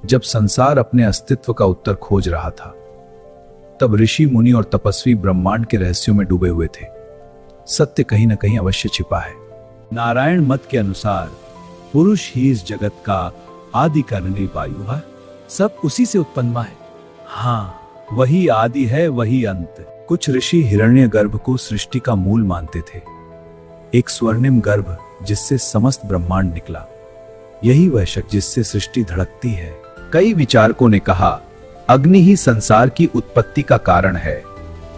जब संसार अपने अस्तित्व का उत्तर खोज रहा था, तब ऋषि मुनि और तपस्वी ब्रह्मांड के रहस्यों में डूबे हुए थे। सत्य कहीं न कहीं अवश्य छिपा है। नारायण मत के अनुसार पुरुष ही इस जगत का आदि कारण वायु है। सब उसी से उत्पन्न हुआ है। हाँ, वही आदि है, वही अंत। कुछ ऋषि हिरण्यगर्भ को सृष्टि का मूल मानते थे, एक स्वर्णिम गर्भ जिससे समस्त ब्रह्मांड निकला। यही वह शक्ति जिससे सृष्टि धड़कती है। कई विचारकों ने कहा, अग्नि ही संसार की उत्पत्ति का कारण है,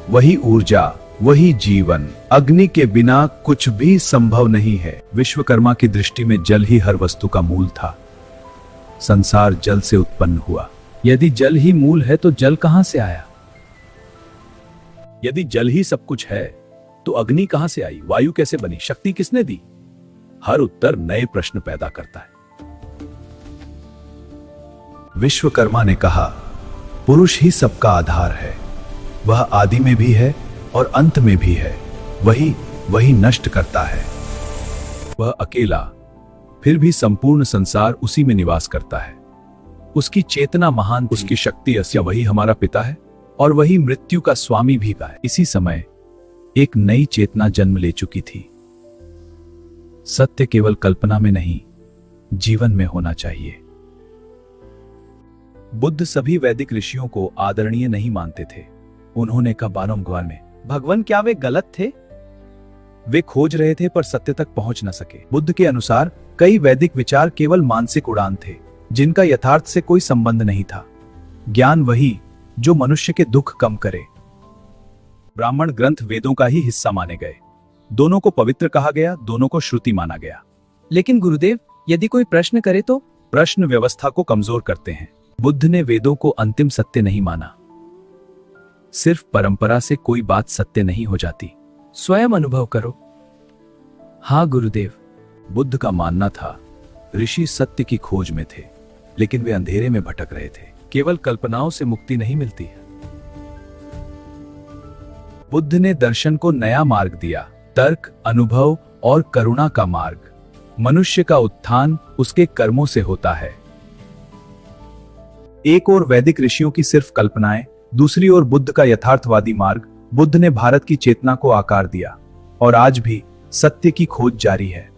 वही ऊर्जा, वही जीवन। अग्नि के बिना कुछ भी संभव नहीं है। विश्वकर्मा की दृष्टि में जल ही हर वस्तु का मूल था। संसार जल से उत्पन्न हुआ। यदि जल ही मूल है तो जल कहां से आया? यदि जल ही सब कुछ है तो अग्नि कहां से आई? वायु कैसे बनी? शक्ति किसने दी? हर उत्तर नए प्रश्न पैदा करता है। विश्वकर्मा ने कहा, पुरुष ही सबका आधार है। वह आदि में भी है और अंत में भी है। वही नष्ट करता है। वह अकेला, फिर भी संपूर्ण संसार उसी में निवास करता है। उसकी चेतना महान, उसकी शक्ति अस्य। वही हमारा पिता है और वही मृत्यु का स्वामी भी है। इसी समय एक नई चेतना जन्म ले चुकी थी। सत्य केवल कल्पना में नहीं, जीवन में होना चाहिए। बुद्ध सभी वैदिक ऋषियों को आदरणीय नहीं मानते थे। उन्होंने कहा, बारंबार में, भगवान क्या वे गलत थे? वे खोज रहे थे पर सत्य तक पहुंच न सके। बुद्ध के अनुसार कई वैदिक विचार केवल मानसिक उड़ान थे, जिनका यथार्थ से कोई संबंध नहीं था। ज्ञान वही जो मनुष्य के दुख कम करे। ब्राह्मण ग्रंथ वेदों का ही हिस्सा माने गए। दोनों को पवित्र कहा गया, दोनों को श्रुति माना गया। लेकिन गुरुदेव, यदि कोई प्रश्न करे तो? प्रश्न व्यवस्था को कमजोर करते हैं। बुद्ध ने वेदों को अंतिम सत्य नहीं माना। सिर्फ परंपरा से कोई बात सत्य नहीं हो जाती। स्वयं अनुभव करो। हाँ गुरुदेव। बुद्ध का मानना था, ऋषि सत्य की खोज में थे, लेकिन वे अंधेरे में भटक रहे थे। केवल कल्पनाओं से मुक्ति नहीं मिलती है। बुद्ध ने दर्शन को नया मार्ग दिया, तर्क, अनुभव और करुणा का मार्ग। मनुष्य का उत्थान उसके कर्मों से होता है। एक ओर वैदिक ऋषियों की सिर्फ कल्पनाएं, दूसरी ओर बुद्ध का यथार्थवादी मार्ग। बुद्ध ने भारत की चेतना को आकार दिया और आज भी सत्य की खोज जारी है।